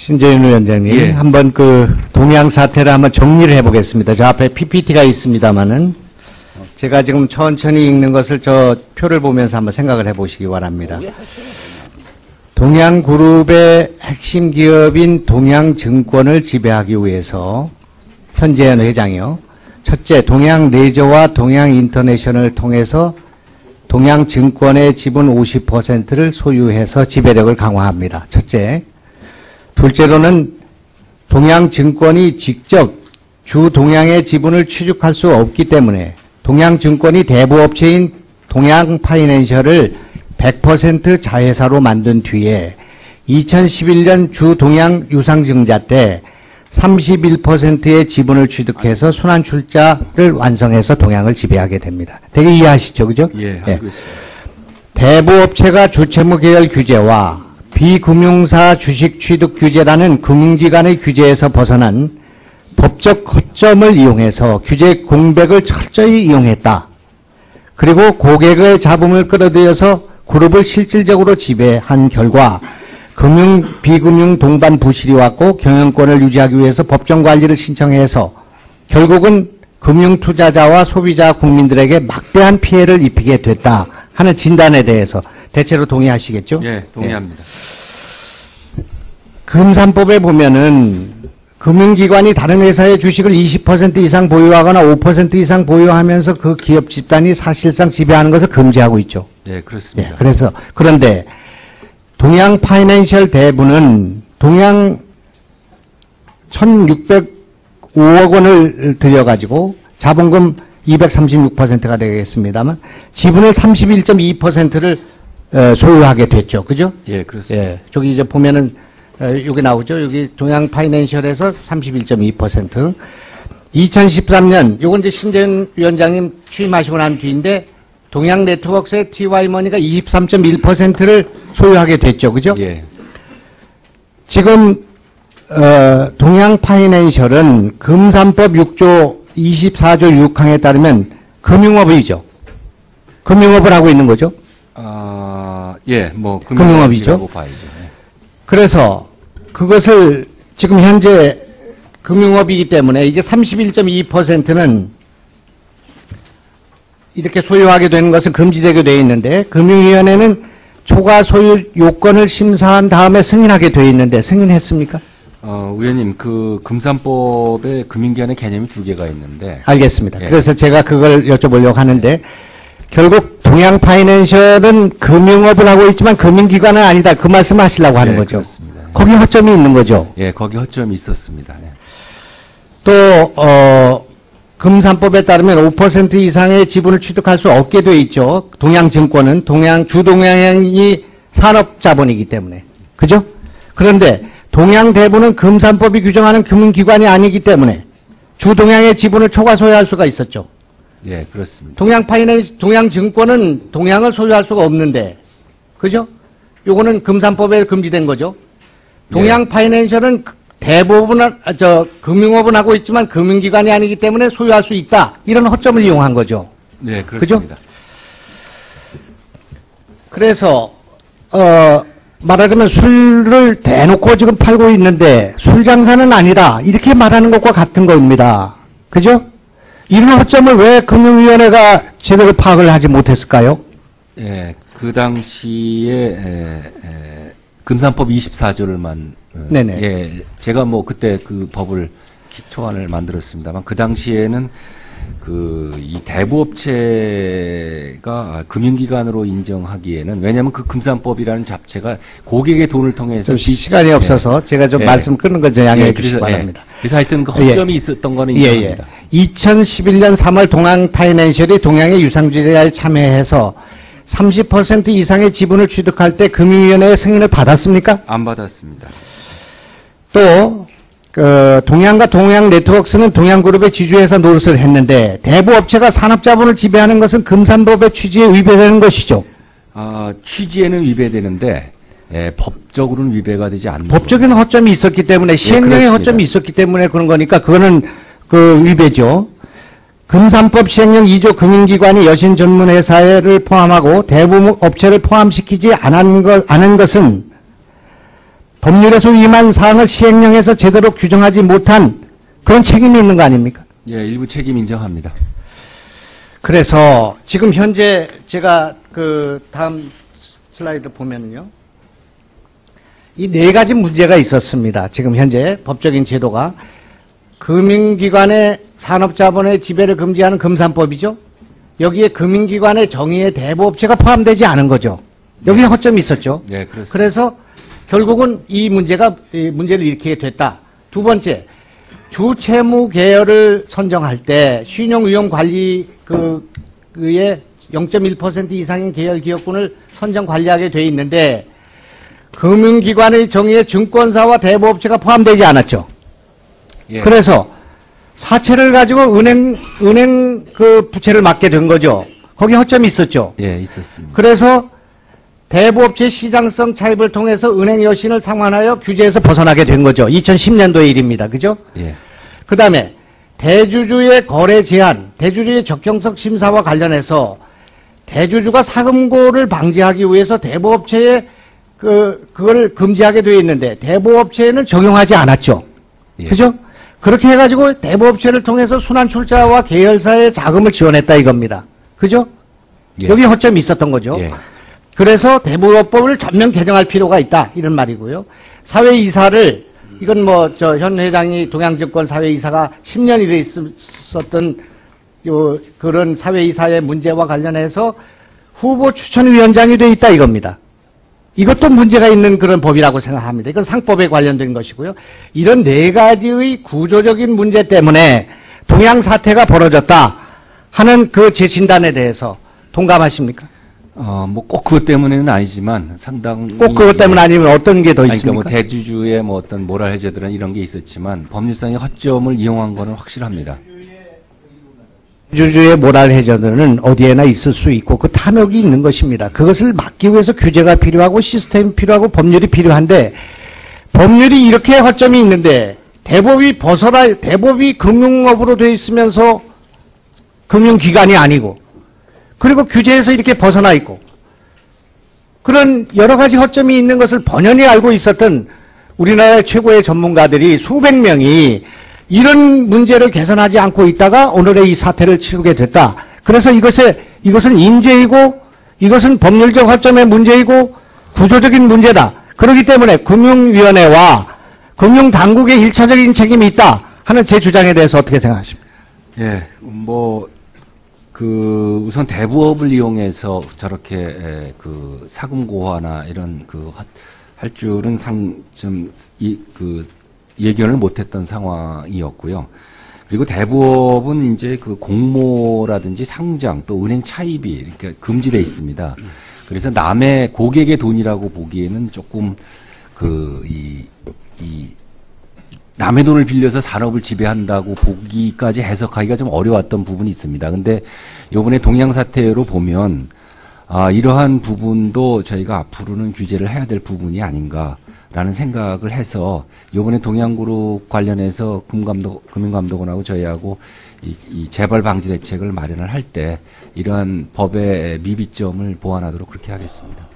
신재윤 위원장님, 예. 한번 그 동양 사태를 한번 정리를 해보겠습니다. 저 앞에 PPT가 있습니다만은 제가 지금 천천히 읽는 것을 저 표를 보면서 한번 생각을 해보시기 바랍니다. 동양그룹의 핵심 기업인 동양증권을 지배하기 위해서 현재현 회장이요. 첫째, 동양레저와 동양인터내셔널을 통해서 동양증권의 지분 50%를 소유해서 지배력을 강화합니다. 첫째. 둘째로는 동양증권이 직접 주동양의 지분을 취득할 수 없기 때문에 동양증권이 대부업체인 동양파이낸셜을 100% 자회사로 만든 뒤에 2011년 주동양 유상증자 때 31%의 지분을 취득해서 순환출자를 완성해서 동양을 지배하게 됩니다. 되게 이해하시죠? 그죠? 예, 알고 있습니다. 대부업체가 주채무 계열 규제와 비금융사 주식 취득 규제라는 금융기관의 규제에서 벗어난 법적 허점을 이용해서 규제 공백을 철저히 이용했다. 그리고 고객의 자금을 끌어들여서 그룹을 실질적으로 지배한 결과 금융, 비금융 동반 부실이 왔고 경영권을 유지하기 위해서 법정 관리를 신청해서 결국은 금융 투자자와 소비자 국민들에게 막대한 피해를 입히게 됐다 하는 진단에 대해서 대체로 동의하시겠죠? 예, 동의합니다. 금산법에 보면은 금융기관이 다른 회사의 주식을 20% 이상 보유하거나 5% 이상 보유하면서 그 기업 집단이 사실상 지배하는 것을 금지하고 있죠. 예, 그렇습니다. 예, 그런데 동양 파이낸셜 대부는 동양 1,605억 원을 들여가지고 자본금 236%가 되겠습니다만 지분을 31.2%를 소유하게 됐죠. 그죠? 예, 그렇습니다. 예, 저기 이제 보면은 여기 나오죠. 여기 동양 파이낸셜에서 31.2%. 2013년 요건 이제 신재윤 위원장님 취임하시고 난 뒤인데 동양 네트워크의 TY머니가 23.1%를 소유하게 됐죠. 그죠? 예. 지금 동양 파이낸셜은 금산법 6조 24조 6항에 따르면 금융업이죠. 금융업을 하고 있는 거죠. 예, 뭐 금융업이죠. 봐야죠. 예. 그래서 그것을 지금 현재 금융업이기 때문에 이게 31.2%는 이렇게 소유하게 되는 것은 금지되게 되어 있는데 금융위원회는 초과 소유 요건을 심사한 다음에 승인하게 되어 있는데 승인했습니까? 의원님, 그 금산법에 금융기관의 개념이 두 개가 있는데. 알겠습니다. 예. 그래서 제가 그걸 여쭤보려고 하는데 결국 동양 파이낸셜은 금융업을 하고 있지만 금융기관은 아니다. 그 말씀 하시려고 하는 예, 거죠. 그렇습니다. 예. 거기 허점이 있는 거죠. 예, 거기 허점이 있었습니다. 예. 또 금산법에 따르면 5% 이상의 지분을 취득할 수 없게 돼 있죠. 동양증권은 주동양이 산업자본이기 때문에. 그죠? 그런데 동양대부는 금산법이 규정하는 금융기관이 아니기 때문에 주동양의 지분을 초과 소유할 수가 있었죠. 예, 그렇습니다. 동양증권은 동양을 소유할 수가 없는데, 그죠? 요거는 금산법에 금지된 거죠. 동양파이낸셜은 대부분 금융업은 하고 있지만 금융기관이 아니기 때문에 소유할 수 있다. 이런 허점을 이용한 거죠. 네, 그렇습니다. 그죠? 그래서 말하자면 술을 대놓고 지금 팔고 있는데 술 장사는 아니다. 이렇게 말하는 것과 같은 겁니다. 그죠? 이런 허점을 왜 금융위원회가 제대로 파악을 하지 못했을까요? 예, 그 당시에 금산법 24조를만 네네. 예, 제가 뭐 그때 그 법을 기초안을 만들었습니다만 그 당시에는 이 대부업체가 금융기관으로 인정하기에는 왜냐하면 그 금산법이라는 잡채가 고객의 돈을 통해서 시간이 없어서 제가 좀 말씀 끊는 거 양해해 주시기 바랍니다. 그래서 하여튼 그 허점이 있었던 거는 인정합니다. 2011년 3월 동양파이낸셜이 동양의 유상증자에 참여해서 30% 이상의 지분을 취득할 때 금융위원회의 승인을 받았습니까? 안 받았습니다. 또 동양과 동양네트워크스는 동양그룹의 지주회사 노릇을 했는데 대부업체가 산업자본을 지배하는 것은 금산법의 취지에 위배되는 것이죠. 취지에는 위배되는데 법적으로는 위배가 되지 않는 법적인 허점이 있었기 때문에 시행령의 허점이 있었기 때문에 그런 거니까 그거는 위배죠. 금산법 시행령 2조 금융기관이 여신 전문회사를 포함하고 대부업체를 포함시키지 않은 것은 법률에서 위임한 사항을 시행령에서 제대로 규정하지 못한 그런 책임이 있는 거 아닙니까? 예, 일부 책임 인정합니다. 그래서 지금 현재 제가 그 다음 슬라이드 보면요. 이 네 가지 문제가 있었습니다. 지금 현재 법적인 제도가 금융기관의 산업자본의 지배를 금지하는 금산법이죠. 여기에 금융기관의 정의의 대부업체가 포함되지 않은 거죠. 여기에 허점이 있었죠. 네, 그렇습니다. 그래서 결국은 이 문제를 일으키게 됐다. 두 번째, 주채무 계열을 선정할 때 신용위험 관리의 0.1% 이상인 계열 기업군을 선정 관리하게 돼 있는데 금융기관의 정의에 증권사와 대부업체가 포함되지 않았죠. 예. 그래서 사채를 가지고 은행 그 부채를 맡게 된 거죠. 거기 허점이 있었죠. 예, 있었습니다. 그래서 대부업체 시장성 차입을 통해서 은행 여신을 상환하여 규제에서 벗어나게 된 거죠. 2010년도의 일입니다. 그죠? 예. 그 다음에 대주주의 거래 제한, 대주주의 적정성 심사와 관련해서 대주주가 사금고를 방지하기 위해서 대부업체에 그걸 금지하게 되어 있는데 대부업체에는 적용하지 않았죠. 예. 그죠? 그렇게 해가지고 대부업체를 통해서 순환출자와 계열사의 자금을 지원했다 이겁니다. 그죠? 예. 여기 허점이 있었던 거죠. 예. 그래서 대부업법을 전면 개정할 필요가 있다 이런 말이고요. 사회이사를 이건 뭐 현 회장이 동양증권 사회이사가 10년이 돼 있었던 그런 사회이사의 문제와 관련해서 후보 추천위원장이 돼 있다 이겁니다. 이것도 문제가 있는 그런 법이라고 생각합니다. 이건 상법에 관련된 것이고요. 이런 네 가지의 구조적인 문제 때문에 동양 사태가 벌어졌다 하는 그 제 진단에 대해서 동감하십니까? 뭐 꼭 그것 때문에는 아니지만 상당히 꼭 그것 때문 아니면 어떤 게 더 아니, 있습니까? 그러니까 뭐 대주주의 뭐 어떤 모랄 해제들은 이런 게 있었지만 법률상의 허점을 이용한 거는 확실합니다. 대주주의 모랄 해저들은 어디에나 있을 수 있고 그 탐욕이 있는 것입니다. 그것을 막기 위해서 규제가 필요하고 시스템이 필요하고 법률이 필요한데 법률이 이렇게 허점이 있는데 대법이 금융업으로 되어 있으면서 금융기관이 아니고 그리고 규제에서 이렇게 벗어나 있고 그런 여러 가지 허점이 있는 것을 번연히 알고 있었던 우리나라의 최고의 전문가들이 수백 명이 이런 문제를 개선하지 않고 있다가 오늘의 이 사태를 치르게 됐다. 그래서 이것은 인재이고 이것은 법률적 허점의 문제이고 구조적인 문제다. 그렇기 때문에 금융위원회와 금융당국의 일차적인 책임이 있다 하는 제 주장에 대해서 어떻게 생각하십니까? 예, 우선 대부업을 이용해서 저렇게 그 사금고화나 이런 할 줄은 예견을 못했던 상황이었고요. 그리고 대부업은 이제 그 공모라든지 상장 또 은행 차입이 이렇게 금지되어 있습니다. 그래서 남의 고객의 돈이라고 보기에는 조금 남의 돈을 빌려서 산업을 지배한다고 보기까지 해석하기가 좀 어려웠던 부분이 있습니다. 근데 요번에 동양 사태로 보면 이러한 부분도 저희가 앞으로는 규제를 해야 될 부분이 아닌가라는 생각을 해서 요번에 동양그룹 관련해서 금융감독원하고 저희하고 이 재발 방지 대책을 마련을 할 때 이러한 법의 미비점을 보완하도록 그렇게 하겠습니다.